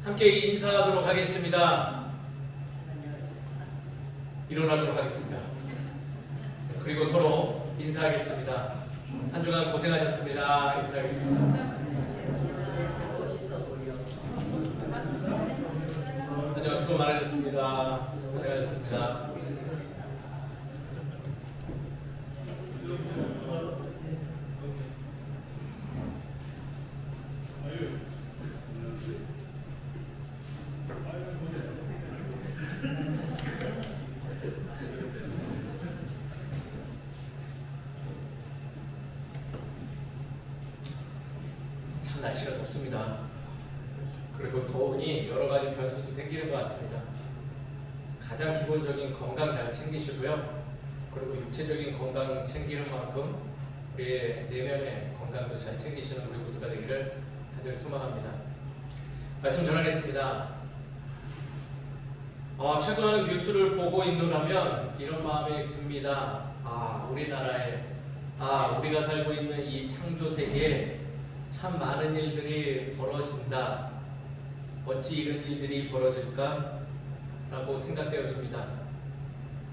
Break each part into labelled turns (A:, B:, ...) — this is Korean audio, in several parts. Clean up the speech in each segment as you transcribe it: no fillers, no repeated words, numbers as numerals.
A: 함께 인사하도록 하겠습니다. 일어나도록 하겠습니다. 그리고 서로 인사하겠습니다. 한 주간 고생하셨습니다. 인사하겠습니다. 한 주간 수고 많으셨습니다. 고생하셨습니다. 참 날씨가 덥습니다. 그리고 더우니 여러 가지 변수도 생기는 것 같습니다. 가장 기본적인 건강 잘 챙기시고요. 그리고 육체적인 건강 챙기는 만큼 우리의 내면의 건강도 잘 챙기시는 우리 모두가 되기를 간절히 소망합니다. 말씀 전하겠습니다. 최근 뉴스를 보고 있노라면 이런 마음이 듭니다. 우리나라에 우리가 살고 있는 이 창조 세계에 참 많은 일들이 벌어진다. 어찌 이런 일들이 벌어질까? 라고 생각되어집니다.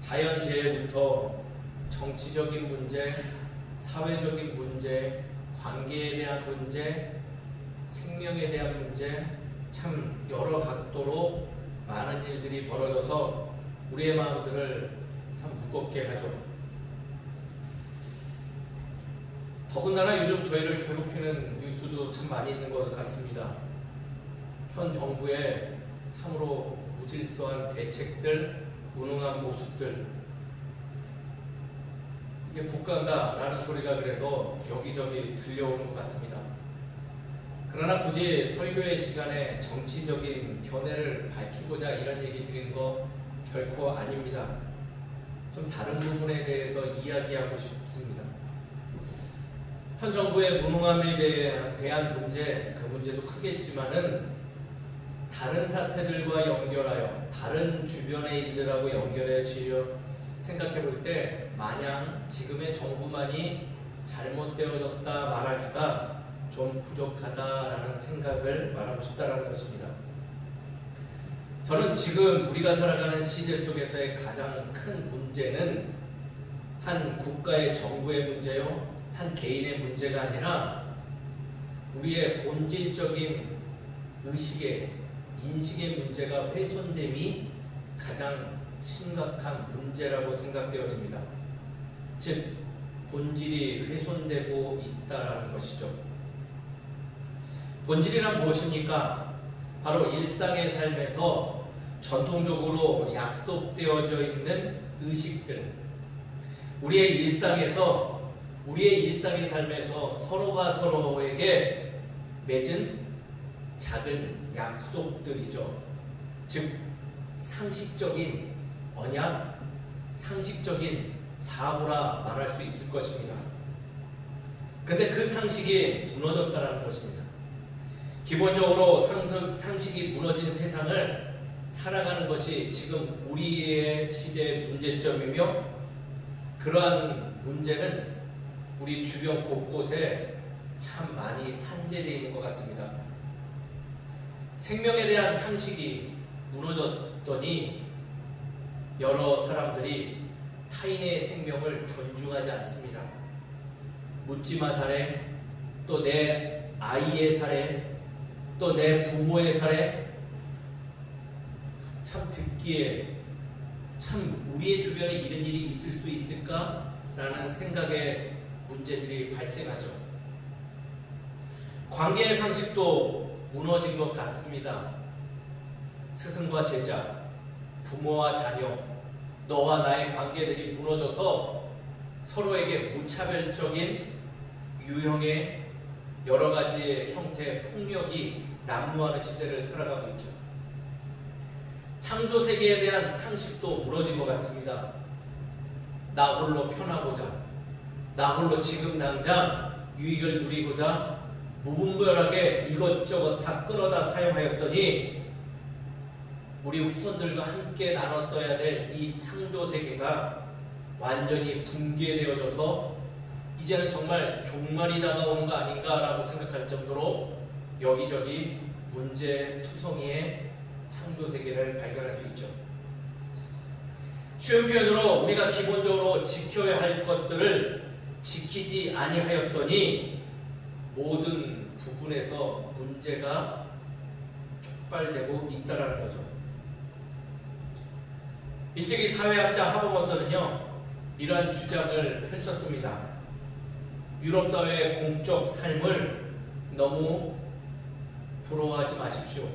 A: 자연재해부터 정치적인 문제, 사회적인 문제, 관계에 대한 문제, 생명에 대한 문제, 참 여러 각도로 많은 일들이 벌어져서 우리의 마음들을 참 무겁게 하죠. 더군다나 요즘 저희를 괴롭히는 뉴스도 참 많이 있는 것 같습니다. 현 정부의 참으로 무질서한 대책들, 무능한 모습들, 이게 국가인가라는 소리가 그래서 여기저기 들려오는 것 같습니다. 그러나 굳이 설교의 시간에 정치적인 견해를 밝히고자 이런 얘기 드리는 거 결코 아닙니다. 좀 다른 부분에 대해서 이야기하고 싶습니다. 현 정부의 무능함에 대한 문제, 그 문제도 크겠지만은 다른 사태들과 연결하여 다른 주변의 일들하고 연결해지려 생각해 볼 때 마냥 지금의 정부만이 잘못되어졌다 말하기가 좀 부족하다라는 생각을 말하고 싶다라는 것입니다. 저는 지금 우리가 살아가는 시대 속에서의 가장 큰 문제는 한 국가의 정부의 문제요, 한 개인의 문제가 아니라 우리의 본질적인 의식의, 인식의 문제가 훼손됨이 가장 심각한 문제라고 생각되어집니다. 즉, 본질이 훼손되고 있다는 것이죠. 본질이란 무엇입니까? 바로 일상의 삶에서 전통적으로 약속되어져 있는 의식들, 우리의 일상의 삶에서 서로가 서로에게 맺은 작은 약속들이죠. 즉, 상식적인 언약, 상식적인 사고라 말할 수 있을 것입니다. 근데 그 상식이 무너졌다는 것입니다. 기본적으로 상식이 무너진 세상을 살아가는 것이 지금 우리의 시대의 문제점이며, 그러한 문제는 우리 주변 곳곳에 참 많이 산재되어 있는 것 같습니다. 생명에 대한 상식이 무너졌더니 여러 사람들이 타인의 생명을 존중하지 않습니다. 묻지마 살해, 또 내 아이의 살해, 또 내 부모의 살해, 참 듣기에 참 우리의 주변에 이런 일이 있을 수 있을까라는 생각의 문제들이 발생하죠. 관계의 상식도 무너진 것 같습니다. 스승과 제자, 부모와 자녀, 너와 나의 관계들이 무너져서 서로에게 무차별적인 유형의 여러 가지의 형태의 폭력이 난무하는 시대를 살아가고 있죠. 창조 세계에 대한 상식도 무너진 것 같습니다. 나 홀로 편하고자, 나 홀로 지금 당장 유익을 누리고자 무분별하게 이것저것 다 끌어다 사용하였더니 우리 후손들과 함께 나눴어야 될 이 창조 세계가 완전히 붕괴되어져서 이제는 정말 종말이 다가오는 거 아닌가라고 생각할 정도로 여기저기 문제투성이에 창조 세계를 발견할 수 있죠. 쉬운 표현으로 우리가 기본적으로 지켜야 할 것들을 지키지 아니하였더니 모든 부분에서 문제가 촉발되고 있다라는 거죠. 일찍이 사회학자 하버머스는요, 이러한 주장을 펼쳤습니다. 유럽 사회의 공적 삶을 너무 부러워하지 마십시오.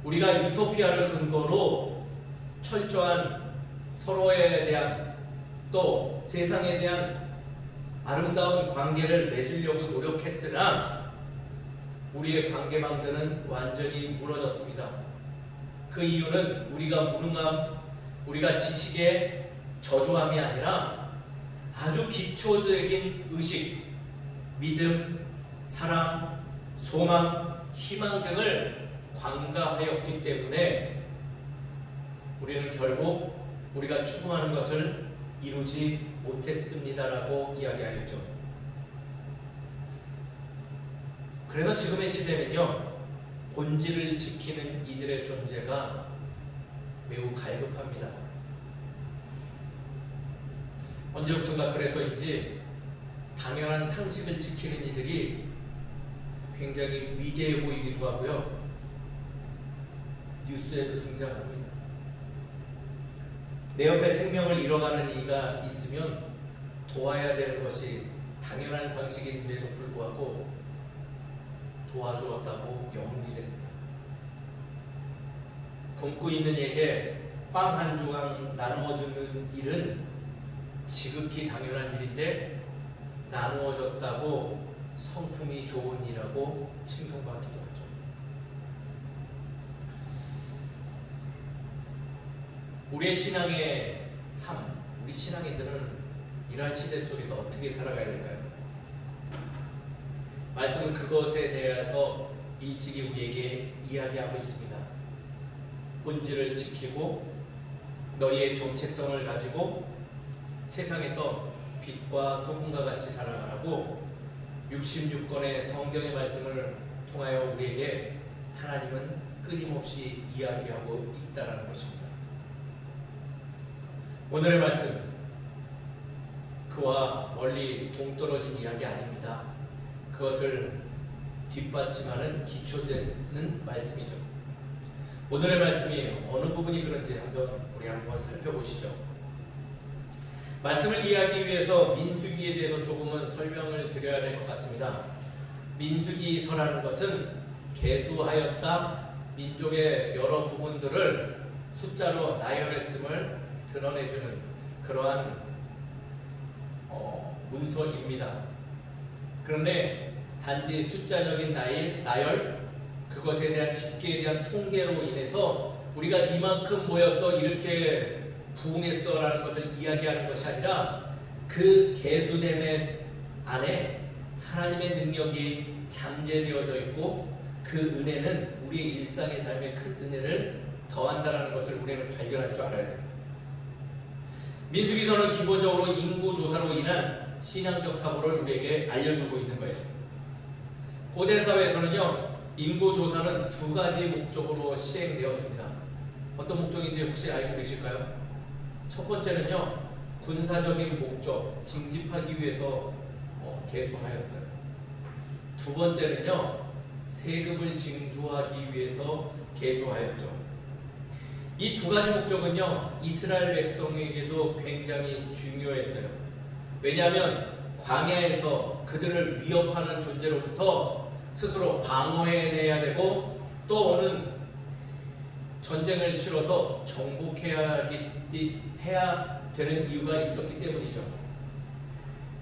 A: 우리가 유토피아를 근거로 철저한 서로에 대한 또 세상에 대한 아름다운 관계를 맺으려고 노력했으나 우리의 관계망들은 완전히 무너졌습니다. 그 이유는 우리가 무능함, 우리가 지식의 저조함이 아니라 아주 기초적인 의식, 믿음, 사랑, 소망, 희망 등을 관가하였기 때문에 우리는 결국 우리가 추구하는 것을 이루지 못했습니다라고 이야기하였죠. 그래서 지금의 시대는요, 본질을 지키는 이들의 존재가 매우 갈급합니다. 언제부턴가 그래서인지 당연한 상식을 지키는 이들이 굉장히 위대해 보이기도 하고요, 뉴스에도 등장합니다. 내 옆에 생명을 잃어가는 이가 있으면 도와야 되는 것이 당연한 상식인데도 불구하고 도와주었다고 영웅이 됩니다. 굶고 있는 이에게 빵 한 조각 나누어주는 일은 지극히 당연한 일인데 나누어졌다고 성품이 좋은 일이라고 칭송받기도 하죠. 우리의 신앙의 삶, 우리 신앙인들은 이러한 시대 속에서 어떻게 살아가야 될까요? 말씀은 그것에 대해서 일찍이 우리에게 이야기하고 있습니다. 본질을 지키고 너희의 정체성을 가지고 세상에서 빛과 소금과 같이 살아가라고 66권의 성경의 말씀을 통하여 우리에게 하나님은 끊임없이 이야기하고 있다는 것입니다. 오늘의 말씀, 그와 멀리 동떨어진 이야기 아닙니다. 그것을 뒷받침하는 기초되는 말씀이죠. 오늘의 말씀이 어느 부분이 그런지 우리 한번 살펴보시죠. 말씀을 이해하기 위해서 민수기에 대해서 조금은 설명을 드려야 될 것 같습니다. 민수기서라는 것은 계수하였다 민족의 여러 부분들을 숫자로 나열했음을 드러내주는 그러한 문서입니다. 그런데 단지 숫자적인 나열, 그것에 대한 집계에 대한 통계로 인해서 우리가 이만큼 모였어, 이렇게 부흥했어 라는 것을 이야기하는 것이 아니라 그 계수됨의 안에 하나님의 능력이 잠재되어져 있고 그 은혜는 우리의 일상의 삶에 큰 은혜를 더한다는 것을 우리는 발견할 줄 알아야 됩니다. 민수기서는 기본적으로 인구조사로 인한 신앙적 사고를 우리에게 알려주고 있는 거예요. 고대 사회에서는요, 인구조사는 두 가지 목적으로 시행되었습니다. 어떤 목적인지 혹시 알고 계실까요? 첫 번째는요, 군사적인 목적, 징집하기 위해서 계수하였어요. 두 번째는요, 세금을 징수하기 위해서 계수하였죠. 이 두 가지 목적은요, 이스라엘 백성에게도 굉장히 중요했어요. 왜냐하면 광야에서 그들을 위협하는 존재로부터 스스로 방어해내야 되고 또 오는 전쟁을 치러서 정복해야 되는 이유가 있었기 때문이죠.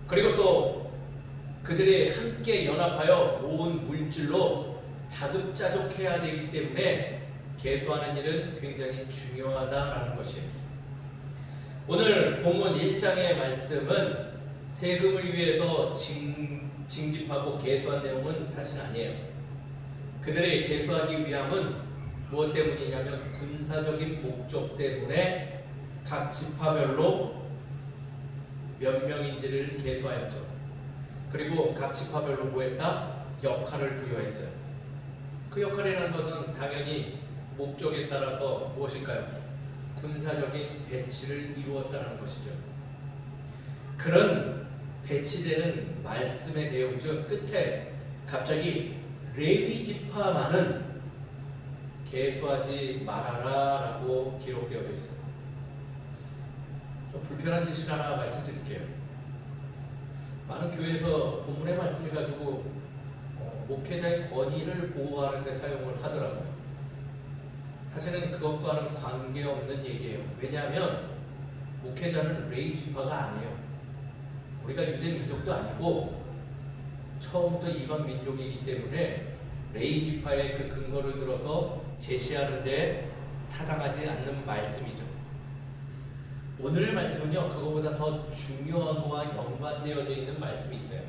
A: 그리고 또 그들이 함께 연합하여 모은 물질로 자급자족해야 되기 때문에 계수하는 일은 굉장히 중요하다라는 것이에요. 오늘 본문 1장의 말씀은 세금을 위해서 징집하고 계수한 내용은 사실 아니에요. 그들의 계수하기 위함은 무엇 때문이냐면 군사적인 목적 때문에 각 지파별로 몇 명인지를 계수하였죠. 그리고 각 지파별로 뭐했다? 역할을 부여했어요. 그 역할이라는 것은 당연히 목적에 따라서 무엇일까요? 군사적인 배치를 이루었다는 것이죠. 그런 배치되는 말씀의 내용 중 끝에 갑자기 레위 지파만은 계수하지 말아라 라고 기록되어져 있어요. 좀 불편한 짓을 하나 말씀드릴게요. 많은 교회에서 본문의 말씀을 가지고 목회자의 권위를 보호하는 데 사용을 하더라고요. 사실은 그것과는 관계없는 얘기예요. 왜냐하면 목회자는 레위 지파가 아니에요. 우리가 유대 민족도 아니고 처음부터 이방 민족이기 때문에 레위 지파의 그 근거를 들어서 제시하는데 타당하지 않는 말씀이죠. 오늘의 말씀은요, 그거보다 더 중요한 거와 연관되어져 있는 말씀이 있어요.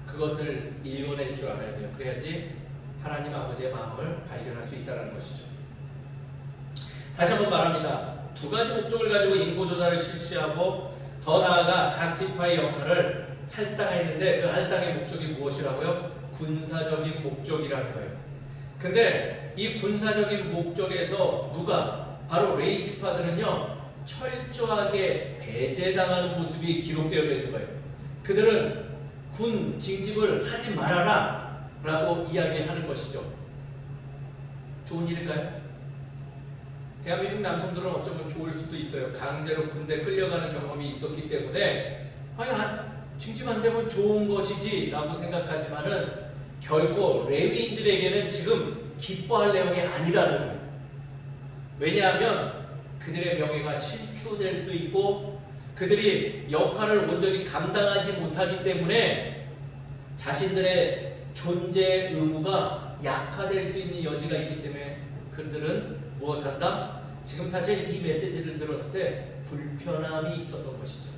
A: 그것을 읽어낼 줄 알아야 돼요. 그래야지 하나님 아버지의 마음을 발견할 수 있다는 것이죠. 다시 한번 말합니다. 두 가지 목적을 가지고 인구조사를 실시하고 더 나아가 각 지파의 역할을 할당했는데 그 할당의 목적이 무엇이라고요? 군사적인 목적이라는 거예요. 근데 이 군사적인 목적에서 누가? 바로 레위 지파들은요, 철저하게 배제당하는 모습이 기록되어져 있는 거예요. 그들은 군 징집을 하지 말아라 라고 이야기하는 것이죠. 좋은 일일까요? 대한민국 남성들은 어쩌면 좋을 수도 있어요. 강제로 군대 끌려가는 경험이 있었기 때문에 징집 안 되면 좋은 것이지 라고 생각하지만은 결코 레위인들에게는 지금 기뻐할 내용이 아니라는 거예요. 왜냐하면 그들의 명예가 실추될 수 있고 그들이 역할을 온전히 감당하지 못하기 때문에 자신들의 존재 의무가 약화될 수 있는 여지가 있기 때문에 그들은 무엇한다? 지금 사실 이 메시지를 들었을 때 불편함이 있었던 것이죠.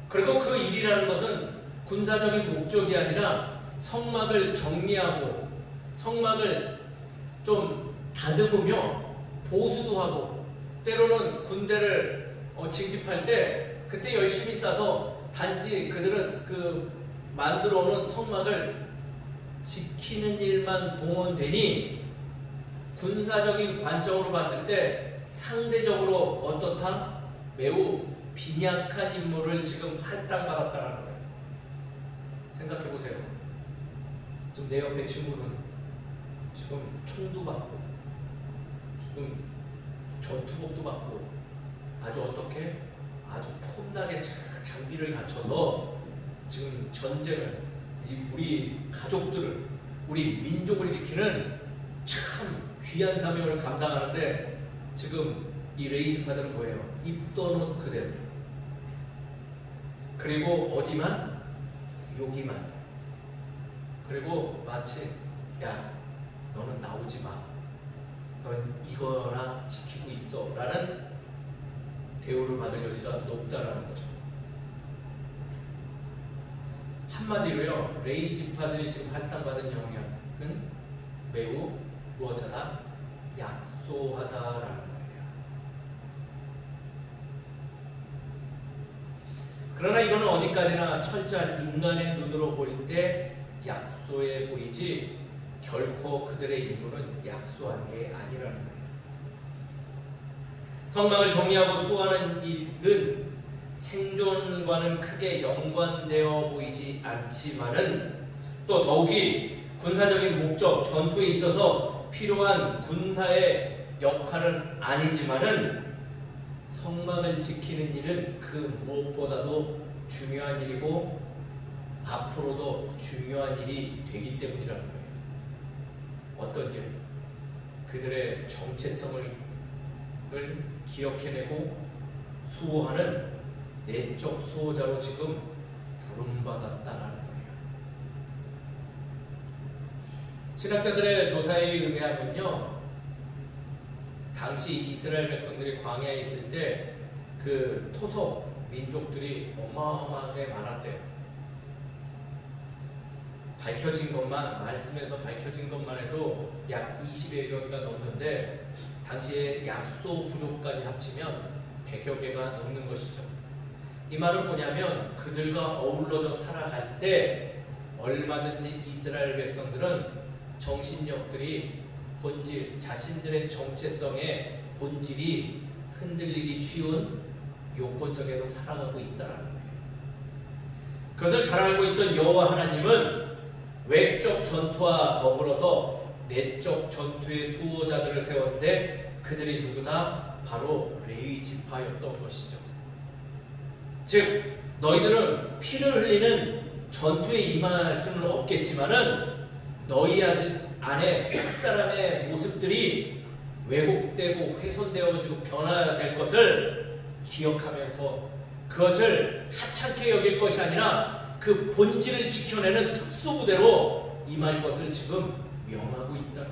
A: 그리고 그 일이라는 것은 군사적인 목적이 아니라 성막을 정리하고 성막을 좀 다듬으며 보수도 하고 때로는 군대를 징집할 때 그때 열심히 싸서 단지 그들은 그 만들어 놓은 성막을 지키는 일만 동원되니 군사적인 관점으로 봤을 때 상대적으로 어떻다? 매우 빈약한 인물을 지금 할당받았다는 거예요. 생각해보세요. 지금 내 옆에 친구는 지금 총도 받고 지금 전투복도 받고 아주 어떻게? 아주 폼나게 장비를 갖춰서 지금 전쟁을 우리 가족들을 우리 민족을 지키는 참 귀한 사명을 감당하는데 지금 이 레위 지파들은 뭐예요? 입도는 그대로. 그리고 어디만? 여기만. 그리고 마치 야 너는 나오지 마. 넌 이거나 지키고 있어 라는 대우를 받을 여지가 높다라는 거죠. 한마디로요, 레위 지파들이 지금 할당받은 영향은 매우 무엇하다? 약소하다라는 거예요. 그러나 이거는 어디까지나 철저한 인간의 눈으로 볼 때 약소해 보이지 결코 그들의 임무는 약소한 게 아니라는 거예요. 성막을 정리하고 수호하는 일은 생존과는 크게 연관되어 보이지 않지만은 또 더욱이 군사적인 목적, 전투에 있어서 필요한 군사의 역할은 아니지만은 성막을 지키는 일은 그 무엇보다도 중요한 일이고 앞으로도 중요한 일이 되기 때문이라는 거예요. 어떤 일? 그들의 정체성을 기억해내고 수호하는 내적 수호자로 지금 부름받았다는 거예요. 신학자들의 조사에 의하면요, 당시 이스라엘 백성들이 광야에 있을 때 그 토속 민족들이 어마어마하게 많았대요. 밝혀진 것만, 말씀에서 밝혀진 것만 해도 약 20여 개가 넘는데 당시에 약소 부족까지 합치면 100여 개가 넘는 것이죠. 이 말은 뭐냐면 그들과 어우러져 살아갈 때 얼마든지 이스라엘 백성들은 정신력들이 본질, 자신들의 정체성의 본질이 흔들리기 쉬운 요건 속에서 살아가고 있다는 거예요. 그것을 잘 알고 있던 여호와 하나님은 외적 전투와 더불어서 내적 전투의 수호자들을 세웠는데 그들이 누구나 바로 레위 지파였던 것이죠. 즉 너희들은 피를 흘리는 전투에 임할 수는 없겠지만은 너희 안에 각 사람의 모습들이 왜곡되고 훼손되어지고 변화될 것을 기억하면서 그것을 하찮게 여길 것이 아니라 그 본질을 지켜내는 특수부대로 임할 것을 지금 명하고 있다.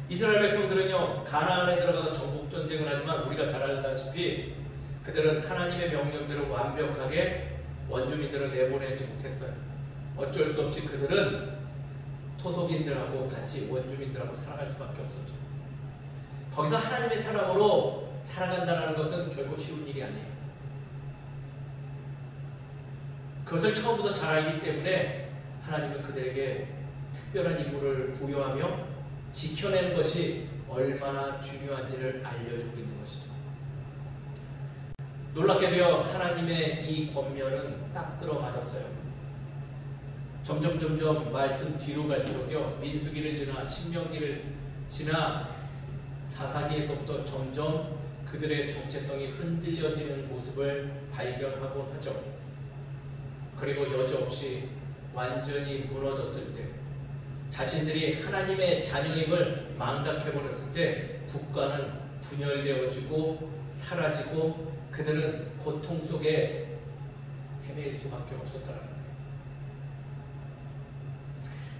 A: 이스라엘 백성들은요, 가나안에 들어가서 정복전쟁을 하지만 우리가 잘 알다시피 그들은 하나님의 명령대로 완벽하게 원주민들을 내보내지 못했어요. 어쩔 수 없이 그들은 토속인들하고 같이 원주민들하고 살아갈 수밖에 없었죠. 거기서 하나님의 사람으로 살아간다는 것은 결코 쉬운 일이 아니에요. 그것을 처음부터 잘 알기 때문에 하나님은 그들에게 특별한 임무를 부여하며 지켜내는 것이 얼마나 중요한지를 알려주고 있는 것이죠. 놀랍게도요, 하나님의 이 권면은 딱 들어맞았어요. 점점 말씀 뒤로 갈수록요, 민수기를 지나 신명기를 지나 사사기에서부터 점점 그들의 정체성이 흔들려지는 모습을 발견하곤 하죠. 그리고 여지없이 완전히 무너졌을 때, 자신들이 하나님의 자녀임을 망각해버렸을 때 국가는 분열되어지고 사라지고 그들은 고통 속에 헤매일 수밖에 없었다는 거예요.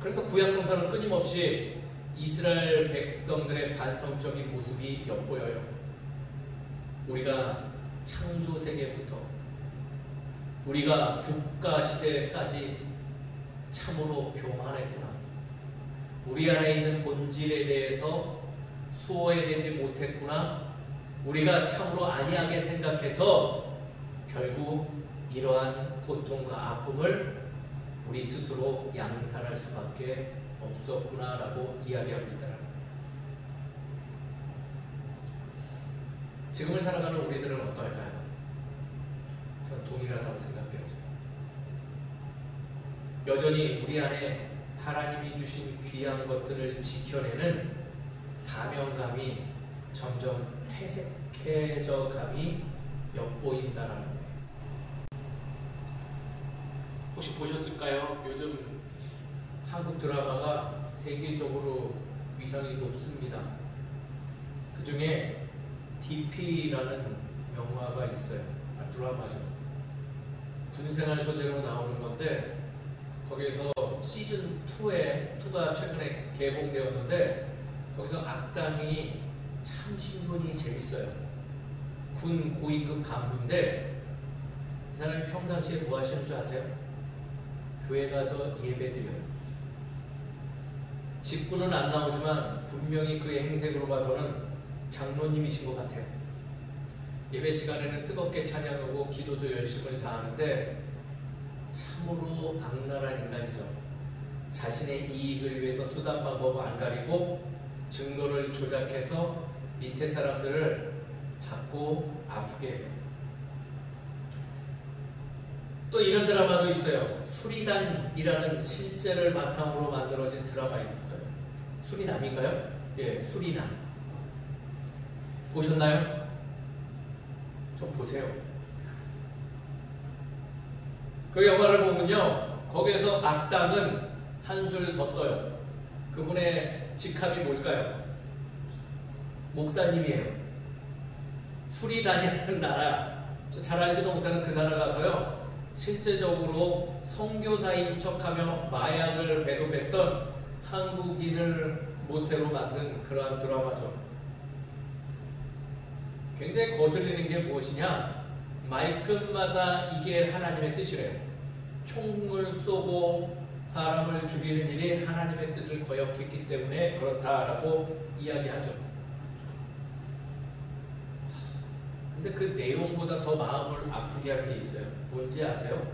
A: 그래서 구약성서는 끊임없이 이스라엘 백성들의 반성적인 모습이 엿보여요. 우리가 창조 세계부터 우리가 국가 시대까지 참으로 교만했구나. 우리 안에 있는 본질에 대해서 수호해내지 못했구나. 우리가 참으로 안이하게 생각해서 결국 이러한 고통과 아픔을 우리 스스로 양산할 수밖에 없었구나라고 이야기합니다. 지금을 살아가는 우리들은 어떨까요? 저는 동일하다고 생각되죠. 여전히 우리 안에 하나님이 주신 귀한 것들을 지켜내는 사명감이 점점 퇴색해져 감이 엿보인다는 거예요. 혹시 보셨을까요? 요즘 한국 드라마가 세계적으로 위상이 높습니다. 그 중에 DP라는 영화가 있어요. 드라마죠. 군생활 소재로 나오는 건데 거기에서 시즌 2가 최근에 개봉되었는데 거기서 악당이 참 신분이 재밌어요. 군 고위급 간부인데 이 사람이 평상시에 뭐 하시는 줄 아세요? 교회 가서 예배 드려요. 직분은 안 나오지만 분명히 그의 행색으로 봐서는 장로님이신 것 같아요. 예배 시간에는 뜨겁게 찬양하고 기도도 열심히 다 하는데 참으로 악랄한 인간이죠. 자신의 이익을 위해서 수단 방법을 안 가리고 증거를 조작해서 밑에 사람들을 자꾸 아프게 해요. 또 이런 드라마도 있어요. 수리단이라는 실제를 바탕으로 만들어진 드라마 있어요. 수리남인가요? 예, 수리남. 보셨나요? 좀 보세요. 그 영화를 보면요, 거기에서 악당은 한술 더 떠요. 그분의 직함이 뭘까요? 목사님이에요. 수리단이라는 나라, 잘 알지도 못하는 그 나라 가서요, 실제적으로 선교사인 척하며 마약을 배급했던 한국인을 모태로 만든 그러한 드라마죠. 굉장히 거슬리는 게 무엇이냐? 말끝마다 이게 하나님의 뜻이래요. 총을 쏘고 사람을 죽이는 일이 하나님의 뜻을 거역했기 때문에 그렇다라고 이야기하죠. 근데 그 내용보다 더 마음을 아프게 하는 게 있어요. 뭔지 아세요?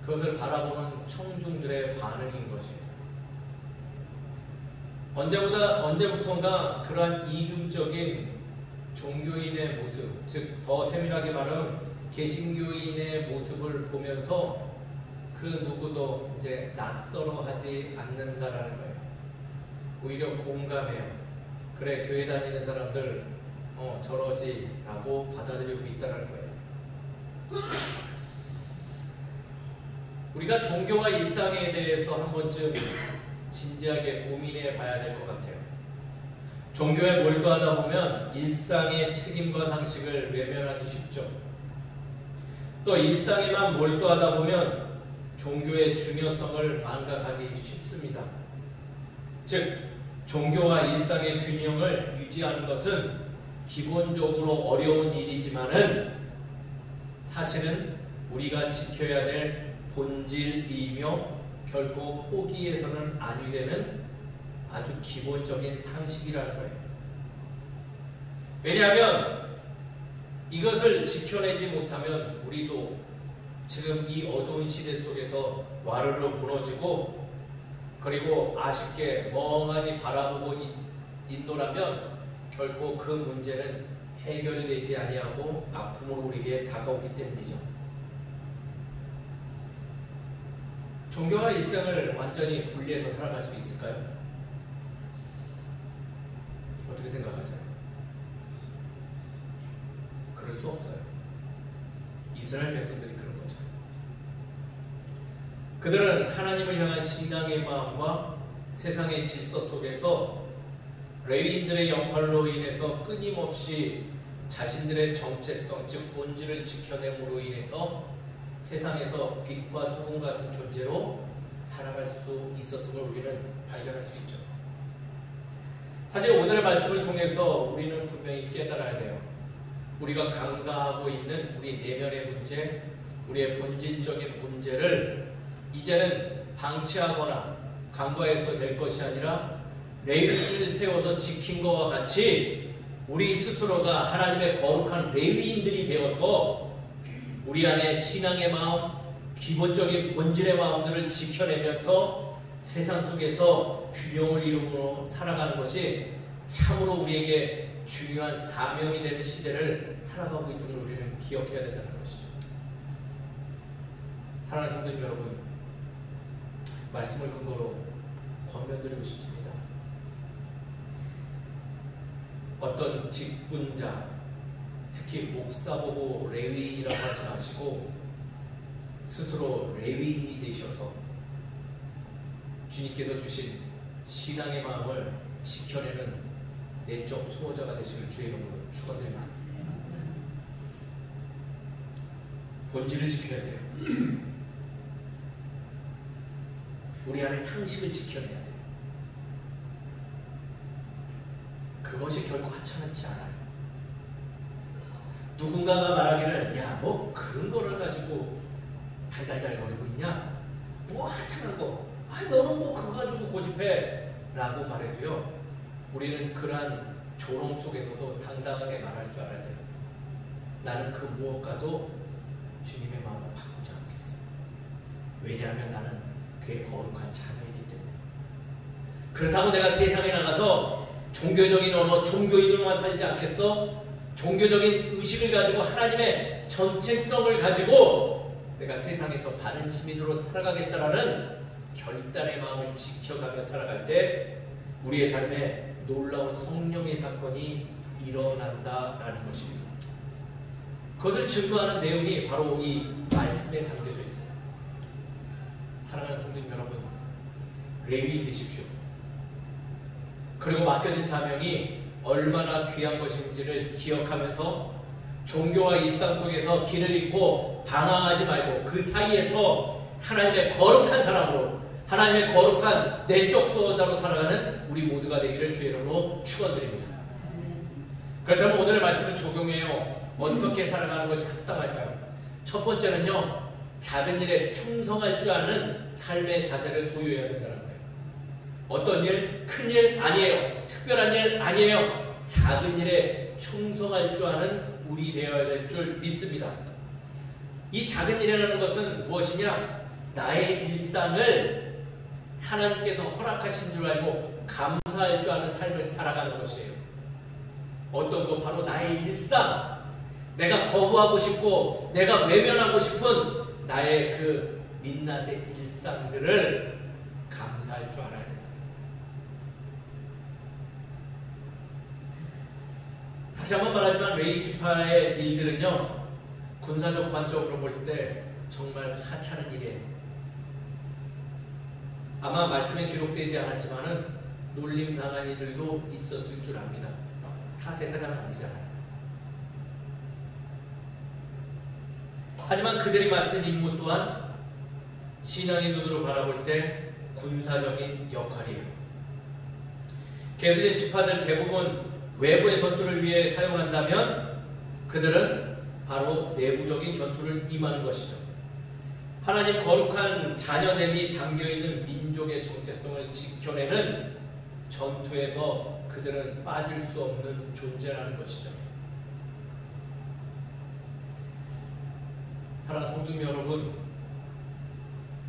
A: 그것을 바라보는 청중들의 반응인 것이에요. 언제부턴가 그러한 이중적인 종교인의 모습, 즉 더 세밀하게 말하면 개신교인의 모습을 보면서 그 누구도 이제 낯설어하지 않는다라는 거예요. 오히려 공감해요. 그래, 교회 다니는 사람들 저러지라고 받아들이고 있다는 거예요. 우리가 종교와 일상에 대해서 한 번쯤 진지하게 고민해 봐야 될 것 같아요. 종교에 몰두하다 보면 일상의 책임과 상식을 외면하기 쉽죠. 또 일상에만 몰두하다 보면 종교의 중요성을 망각하기 쉽습니다. 즉, 종교와 일상의 균형을 유지하는 것은 기본적으로 어려운 일이지만은 사실은 우리가 지켜야 될 본질이며 결코 포기해서는 아니 되는 아주 기본적인 상식이라는 거예요. 왜냐하면 이것을 지켜내지 못하면 우리도 지금 이 어두운 시대 속에서 와르르 무너지고 그리고 아쉽게 멍하니 바라보고 있노라면 결코 그 문제는 해결되지 아니하고 아픔으로 우리에게 다가오기 때문이죠. 종교와 일상을 완전히 분리해서 살아갈 수 있을까요? 어떻게 생각하세요? 그럴 수 없어요. 이스라엘 백성들이 그런 거죠. 그들은 하나님을 향한 신앙의 마음과 세상의 질서 속에서 레위인들의 역할로 인해서 끊임없이 자신들의 정체성, 즉 본질을 지켜냄으로 인해서 세상에서 빛과 소금 같은 존재로 살아갈 수 있었음을 우리는 발견할 수 있죠. 사실 오늘의 말씀을 통해서 우리는 분명히 깨달아야 돼요. 우리가 간과하고 있는 우리 내면의 문제, 우리의 본질적인 문제를 이제는 방치하거나 간과해서 될 것이 아니라 레위인을 세워서 지킨 것과 같이 우리 스스로가 하나님의 거룩한 레위인들이 되어서 우리 안에 신앙의 마음, 기본적인 본질의 마음들을 지켜내면서 세상 속에서 균형을 이루므로 살아가는 것이 참으로 우리에게 중요한 사명이 되는 시대를 살아가고 있음을 우리는 기억해야 된다는 것이죠. 사랑하는 성도님 여러분, 말씀을 근거로 권면드리고 싶습니다. 어떤 직분자, 특히 목사 보고 레위인이라고 하지 마시고 스스로 레위인이 되셔서 주님께서 주신 신앙의 마음을 지켜내는 내적 수호자가 되시길 주의 이름으로 축원드립니다. 본질을 지켜야 돼요. 우리 안에 상식을 지켜내야 돼요. 그것이 결코 하찮지 않아요. 누군가가 말하기를 야, 뭐 그런 거를 가지고 달달달거리고 있냐? 뭐 하찮은 거. 아니 너는 뭐 그거 가지고 고집해 라고 말해도요, 우리는 그러한 조롱 속에서도 당당하게 말할 줄 알아야 돼요. 나는 그 무엇과도 주님의 마음을 바꾸지 않겠어. 왜냐하면 나는 그의 거룩한 자녀이기 때문에. 그렇다고 내가 세상에 나가서 종교적인 언어, 종교인으로만 살지 않겠어? 종교적인 의식을 가지고 하나님의 정체성을 가지고 내가 세상에서 바른 시민으로 살아가겠다라는 결단의 마음을 지켜가며 살아갈 때 우리의 삶에 놀라운 성령의 사건이 일어난다라는 것입니다. 그것을 증거하는 내용이 바로 이 말씀에 담겨져 있어요. 사랑하는 성도님 여러분, 레위인 되십시오. 그리고 맡겨진 사명이 얼마나 귀한 것인지를 기억하면서 종교와 일상 속에서 길을 잃고 방황하지 말고 그 사이에서 하나님의 거룩한 사람으로, 하나님의 거룩한 내적 수호자로 살아가는 우리 모두가 되기를 주의 이름으로 축원드립니다. 그렇다면 오늘의 말씀을 적용해요. 어떻게 살아가는 것이 합당할까요? 첫 번째는요, 작은 일에 충성할 줄 아는 삶의 자세를 소유해야 된다는 거예요. 어떤 일, 큰 일 아니에요. 특별한 일 아니에요. 작은 일에 충성할 줄 아는 우리 되어야 될 줄 믿습니다. 이 작은 일이라는 것은 무엇이냐? 나의 일상을 하나님께서 허락하신 줄 알고 감사할 줄 아는 삶을 살아가는 것이에요. 어떤 것? 바로 나의 일상, 내가 거부하고 싶고 내가 외면하고 싶은 나의 그 민낯의 일상들을 감사할 줄 알아야 된다. 다시 한번 말하지만 레위 지파의 일들은요, 군사적 관점으로 볼 때 정말 하찮은 일이에요. 아마 말씀에 기록되지 않았지만은 놀림당한 이들도 있었을 줄 압니다. 다 제사장은 아니잖아요. 하지만 그들이 맡은 임무 또한 신앙의 눈으로 바라볼 때 군사적인 역할이에요. 계수된 지파들 대부분 외부의 전투를 위해 사용한다면 그들은 바로 내부적인 전투를 임하는 것이죠. 하나님 거룩한 자녀됨이 담겨있는 민족의 정체성을 지켜내는 전투에서 그들은 빠질 수 없는 존재라는 것이죠. 사랑하는 성도 여러분,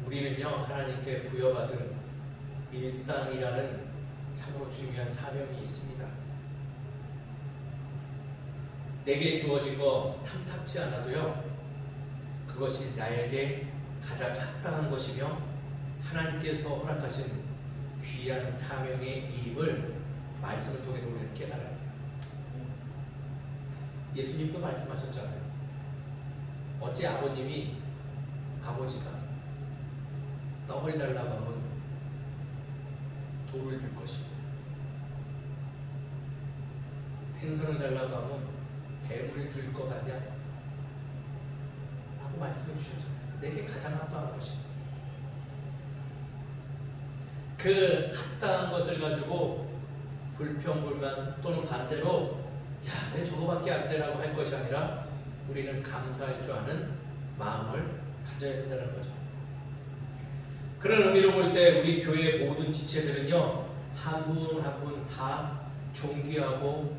A: 우리는요 하나님께 부여받은 일상이라는 참으로 중요한 사명이 있습니다. 내게 주어진 거 탐탁지 않아도요, 그것이 나에게 가장 합당한 것이며 하나님께서 허락하신 귀한 사명의 일임을 말씀을 통해서 우리는 깨달아야 돼요. 예수님도 말씀하셨잖아요. 어째 아버지가 떡을 달라고 하면 돌을 줄 것이고 생선을 달라고 하면 뱀을 줄 것 같냐? 라고 말씀해 주셨잖아요. 내게 가장 합당한 것입니다. 그 합당한 것을 가지고 불평불만 또는 반대로 야, 왜 저거밖에 안 되라고 할 것이 아니라 우리는 감사할 줄 아는 마음을 가져야 된다는 거죠. 그런 의미로 볼 때 우리 교회의 모든 지체들은요, 한 분 한 분 다 존귀하고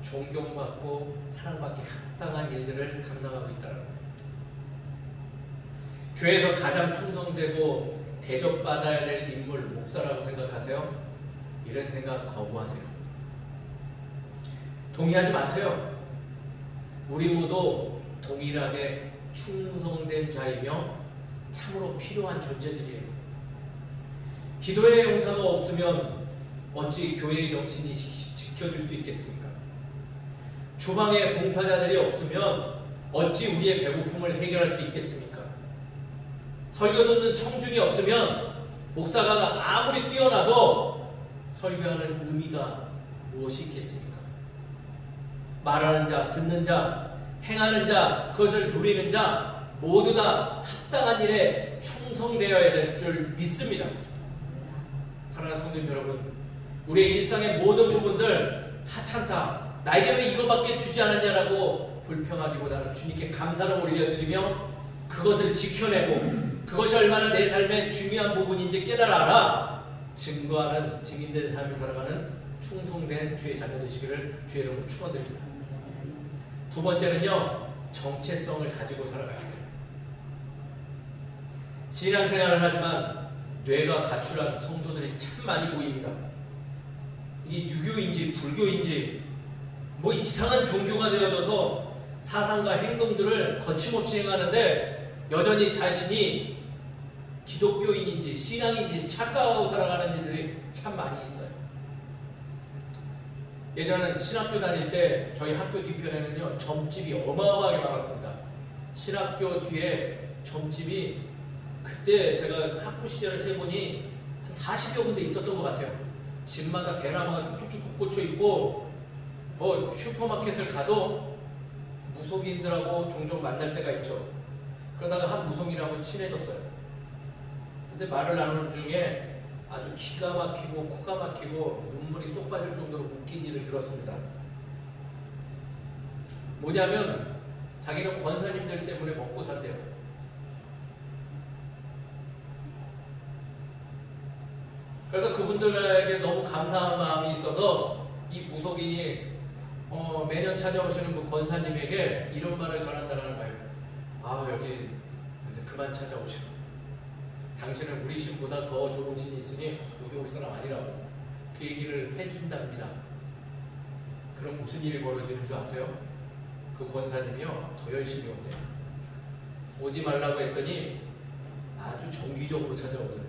A: 존경받고 사랑받기 합당한 일들을 감당하고 있다는 거예요. 교회에서 가장 충성되고 대접받아야 될 인물 목사라고 생각하세요? 이런 생각 거부하세요. 동의하지 마세요. 우리 모두 동일하게 충성된 자이며 참으로 필요한 존재들이에요. 기도의 용사가 없으면 어찌 교회의 정신이 지켜질 수 있겠습니까? 주방에 봉사자들이 없으면 어찌 우리의 배고픔을 해결할 수 있겠습니까? 설교 듣는 청중이 없으면 목사가 아무리 뛰어나도 설교하는 의미가 무엇이 있겠습니까? 말하는 자, 듣는 자, 행하는 자, 그것을 누리는 자 모두 다 합당한 일에 충성되어야 될 줄 믿습니다. 사랑하는 성도 여러분, 우리의 일상의 모든 부분들 하찮다, 나에게 왜 이거밖에 주지 않았냐라고 불평하기보다는 주님께 감사를 올려드리며 그것을 지켜내고 그것이 얼마나 내 삶의 중요한 부분인지 깨달아라 증거하는 증인된 삶을 살아가는 충성된 주의 자녀 되시기를 주의 이름으로 축원드립니다. 두 번째는요, 정체성을 가지고 살아가야 돼요. 신앙생활을 하지만 뇌가 가출한 성도들이 참 많이 보입니다. 이게 유교인지 불교인지 뭐 이상한 종교가 되어져서 사상과 행동들을 거침없이 행하는데 여전히 자신이 기독교인인지 신앙인지 착각하고 살아가는 이들이 참 많이 있어요. 예전에는 신학교 다닐 때 저희 학교 뒤편에는요 점집이 어마어마하게 많았습니다. 신학교 뒤에 점집이 그때 제가 학부 시절에 세보니 한 40여 군데 있었던 것 같아요. 집마다 대나무가 쭉쭉쭉 꽂혀 있고 뭐 슈퍼마켓을 가도 무속인들하고 종종 만날 때가 있죠. 그러다가 한 무속인하고 친해졌어요. 근데 말을 나누는 중에 아주 기가 막히고 코가 막히고 눈물이 쏙 빠질 정도로 웃긴 일을 들었습니다. 뭐냐면 자기는 권사님들 때문에 먹고 산대요. 그래서 그분들에게 너무 감사한 마음이 있어서 이 무속인이 매년 찾아오시는 그 권사님에게 이런 말을 전한다는 거예요. 아, 여기 이제 그만 찾아오시고 당신은 우리 신보다 더 좋은 신이 있으니 여기 올 사람 아니라고 그 얘기를 해준답니다. 그럼 무슨 일이 벌어지는 줄 아세요? 그 권사님이요 더 열심히 온대요. 오지 말라고 했더니 아주 정기적으로 찾아오더래요.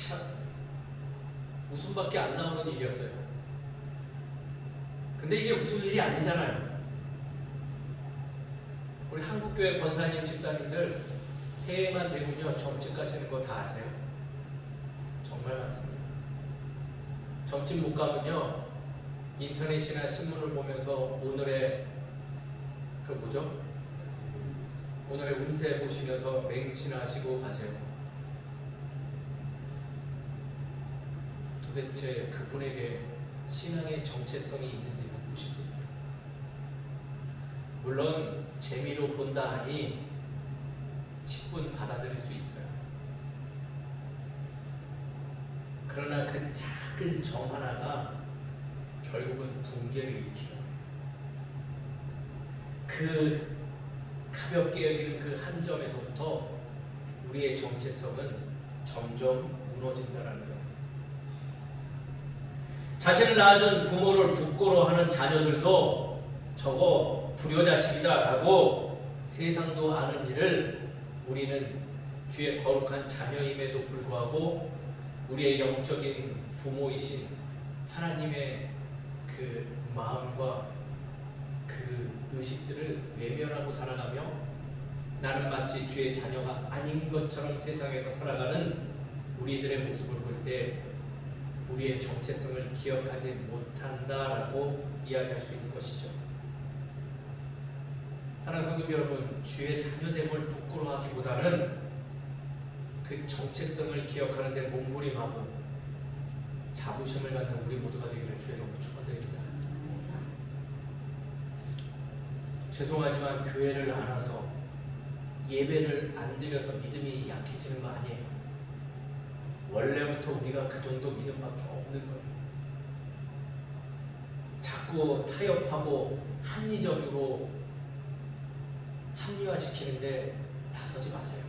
A: 참 웃음밖에 안 나오는 일이었어요. 근데 이게 웃을 일이 아니잖아요. 우리 한국교회 권사님, 집사님들 새해만 되면요 점집 가시는 거 다 아세요? 정말 많습니다. 점집 못 가면요 인터넷이나 신문을 보면서 오늘의 그 뭐죠? 오늘의 운세 보시면서 맹신하시고 가세요. 도대체 그분에게 신앙의 정체성이 있는지 묻고 싶습니다. 물론 재미로 본다 하니 10분 받아들일 수 있어요. 그러나 그 작은 정 하나가 결국은 붕괴를 일으키는 그 가볍게 여기는 그 한 점에서부터 우리의 정체성은 점점 무너진다는 거예요. 자신을 낳아준 부모를 부끄러워하는 자녀들도 저거 불효자식이다 라고 세상도 아는 일을 우리는 주의 거룩한 자녀임에도 불구하고 우리의 영적인 부모이신 하나님의 그 마음과 그 의식들을 외면하고 살아가며 나는 마치 주의 자녀가 아닌 것처럼 세상에서 살아가는 우리들의 모습을 볼 때 우리의 정체성을 기억하지 못한다라고 이야기할 수 있는 것이죠. 사랑하는 성도 여러분, 주의 자녀됨을 부끄러워하기보다는 그 정체성을 기억하는 데 몸부림하고 자부심을 갖는 우리 모두가 되기를 주의 이름으로 축원드립니다. 죄송하지만 교회를 안 와서 예배를 안 드려서 믿음이 약해지는 거 아니에요. 원래부터 우리가 그 정도 믿음밖에 없는 거예요. 자꾸 타협하고 합리적으로 합리화시키는데 나서지 마세요.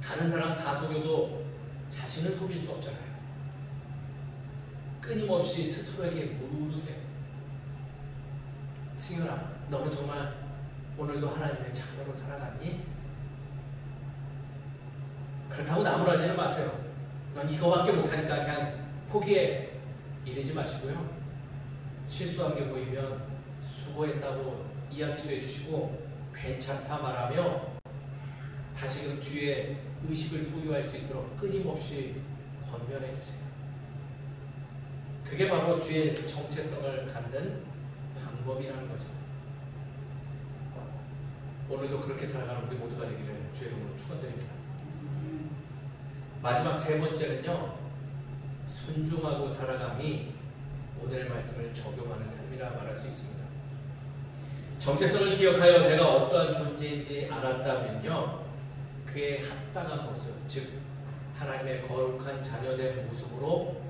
A: 다른 사람 다 속여도 자신은 속일 수 없잖아요. 끊임없이 스스로에게 물으세요. 승현아, 너는 정말 오늘도 하나님의 자녀로 살아갔니? 그렇다고 나무라지는 마세요. 넌 이거밖에 못하니까 그냥 포기해. 이러지 마시고요. 실수한 게 보이면 수고했다고 이야기도 해주시고 괜찮다 말하며 다시금 주의 의식을 소유할 수 있도록 끊임없이 권면해 주세요. 그게 바로 주의 정체성을 갖는 방법이라는 거죠. 오늘도 그렇게 살아가는 우리 모두가 되기를 주의 이름으로 축원드립니다. 마지막 세 번째는요, 순종하고 살아감이 오늘의 말씀을 적용하는 삶이라 말할 수 있습니다. 정체성을 기억하여 내가 어떠한 존재인지 알았다면요, 그에 합당한 모습, 즉 하나님의 거룩한 자녀된 모습으로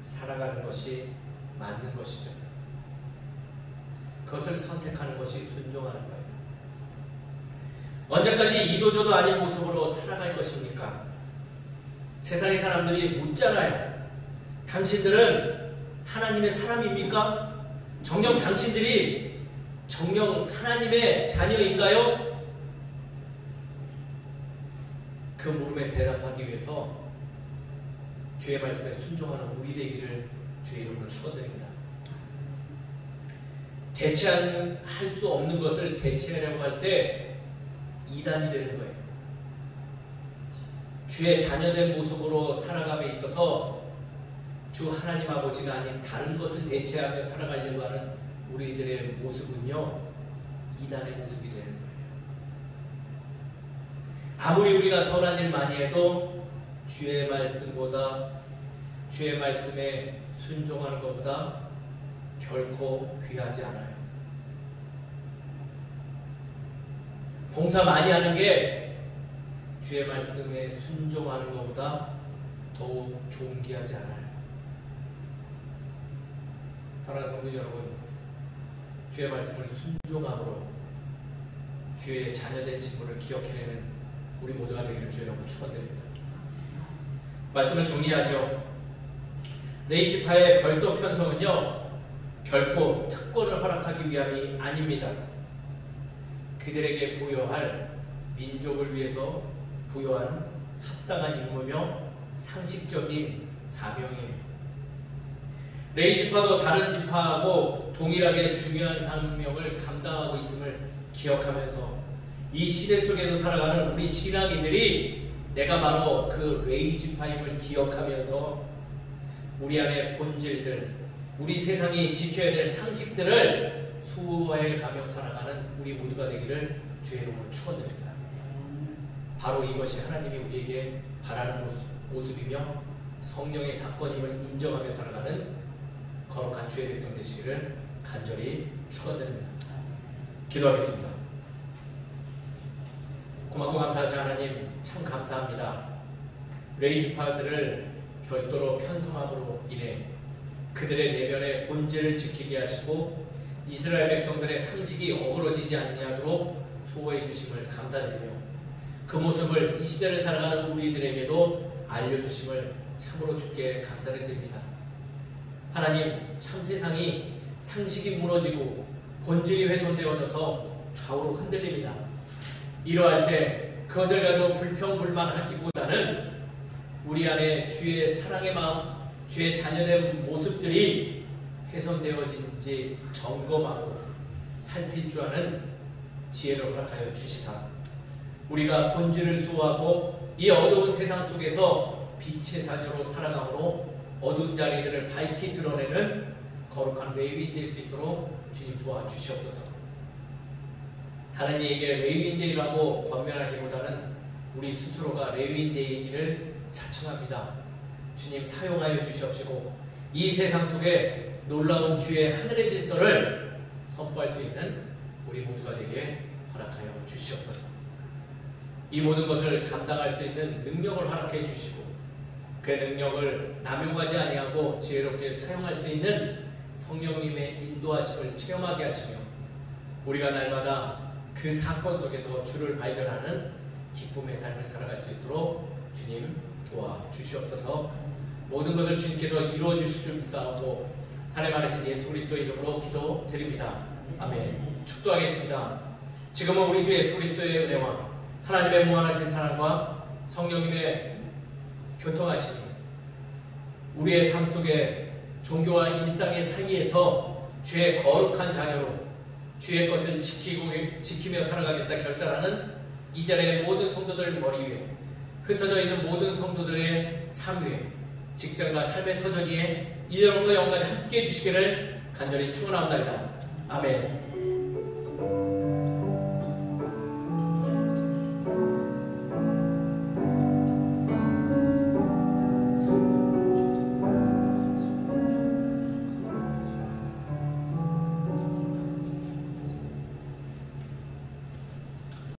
A: 살아가는 것이 맞는 것이죠. 그것을 선택하는 것이 순종하는 거예요. 언제까지 이도저도 아닌 모습으로 살아갈 것입니까? 세상의 사람들이 묻잖아요. 당신들은 하나님의 사람입니까? 정녕 당신들이 정녕 하나님의 자녀인가요? 그 물음에 대답하기 위해서 주의 말씀에 순종하는 우리 되기를 주의 이름으로 축원드립니다. 대체할 수 없는 것을 대체하려고 할 때 이단이 되는 거예요. 주의 자녀된 모습으로 살아감에 있어서 주 하나님 아버지가 아닌 다른 것을 대체하며 살아가려고 하는 우리들의 모습은요, 이단의 모습이 되는 거예요. 아무리 우리가 선한 일 많이 해도 주의 말씀보다, 주의 말씀에 순종하는 것보다 결코 귀하지 않아요. 봉사 많이 하는 게 주의 말씀에 순종하는 것보다 더욱 존귀하지 않아요. 사랑하는 성도 여러분, 주의 말씀을 순종함으로 주의 자녀된 신분을 기억해내는 우리 모두가 되기를 주의 이름으로 축원드립니다. 말씀을 정리하죠. 레위지파의 별도 편성은요, 결코 특권을 허락하기 위함이 아닙니다. 그들에게 부여할 민족을 위해서 부여한 합당한 임무며 상식적인 사명이에요. 레위지파도 다른 지파하고 동일하게 중요한 사명을 감당하고 있음을 기억하면서 이 시대 속에서 살아가는 우리 신앙인들이 내가 바로 그 레위지파임을 기억하면서 우리 안의 본질들, 우리 세상이 지켜야 될 상식들을 수호해 가며 살아가는 우리 모두가 되기를 주의 이름으로 축원드립니다. 바로 이것이 하나님이 우리에게 바라는 모습이며 성령의 사건임을 인정하며 살아가는 거룩한 주의 백성 되시기를 간절히 축원드립니다. 기도하겠습니다. 고맙고 감사하신 하나님, 참 감사합니다. 레위지파들을 별도로 편성함으로 인해 그들의 내면의 본질을 지키게 하시고 이스라엘 백성들의 상식이 어그러지지 아니하도록 수호해 주심을 감사드리며 그 모습을 이 시대를 살아가는 우리들에게도 알려주심을 참으로 주께 감사를 드립니다. 하나님, 참 세상이 상식이 무너지고 본질이 훼손되어져서 좌우로 흔들립니다. 이러할 때 그것을 가지고 불평불만하기보다는 우리 안에 주의 사랑의 마음, 주의 자녀된 모습들이 훼손되어진지 점검하고 살필 줄 아는 지혜를 허락하여 주시사 우리가 본질을 수호하고 이 어두운 세상 속에서 빛의 자녀로 살아감으로 어두운 자리들을 밝히 드러내는 거룩한 레위인 될 수 있도록 주님 도와주시옵소서. 다른 이에게 레위인 되라고 권면하기보다는 우리 스스로가 레위인 되기를 자청합니다. 주님 사용하여 주시옵시고 이 세상 속에 놀라운 주의 하늘의 질서를 선포할 수 있는 우리 모두가 되게 허락하여 주시옵소서. 이 모든 것을 감당할 수 있는 능력을 허락해 주시고 그 능력을 남용하지 아니하고 지혜롭게 사용할 수 있는 성령님의 인도하심을 체험하게 하시며 우리가 날마다 그 사건 속에서 주를 발견하는 기쁨의 삶을 살아갈 수 있도록 주님 도와주시옵소서. 모든 것을 주님께서 이루어 주실 줄 믿사오고 살아가신 예수 그리스도의 이름으로 기도드립니다. 아멘. 축도하겠습니다. 지금은 우리 주 예수 그리스도의 은혜와 하나님의 무한하신 사랑과 성령님의 교통하심이 우리의 삶 속에 종교와 일상의 사이에서 주의 거룩한 자녀로 주의 것을 지키며 살아가겠다 결단하는 이 자리의 모든 성도들 머리 위에 흩어져 있는 모든 성도들의 삶 위에 직장과 삶의 터전 위에 이제부터 영원히 함께 해주시기를 간절히 축원합니다. 아멘.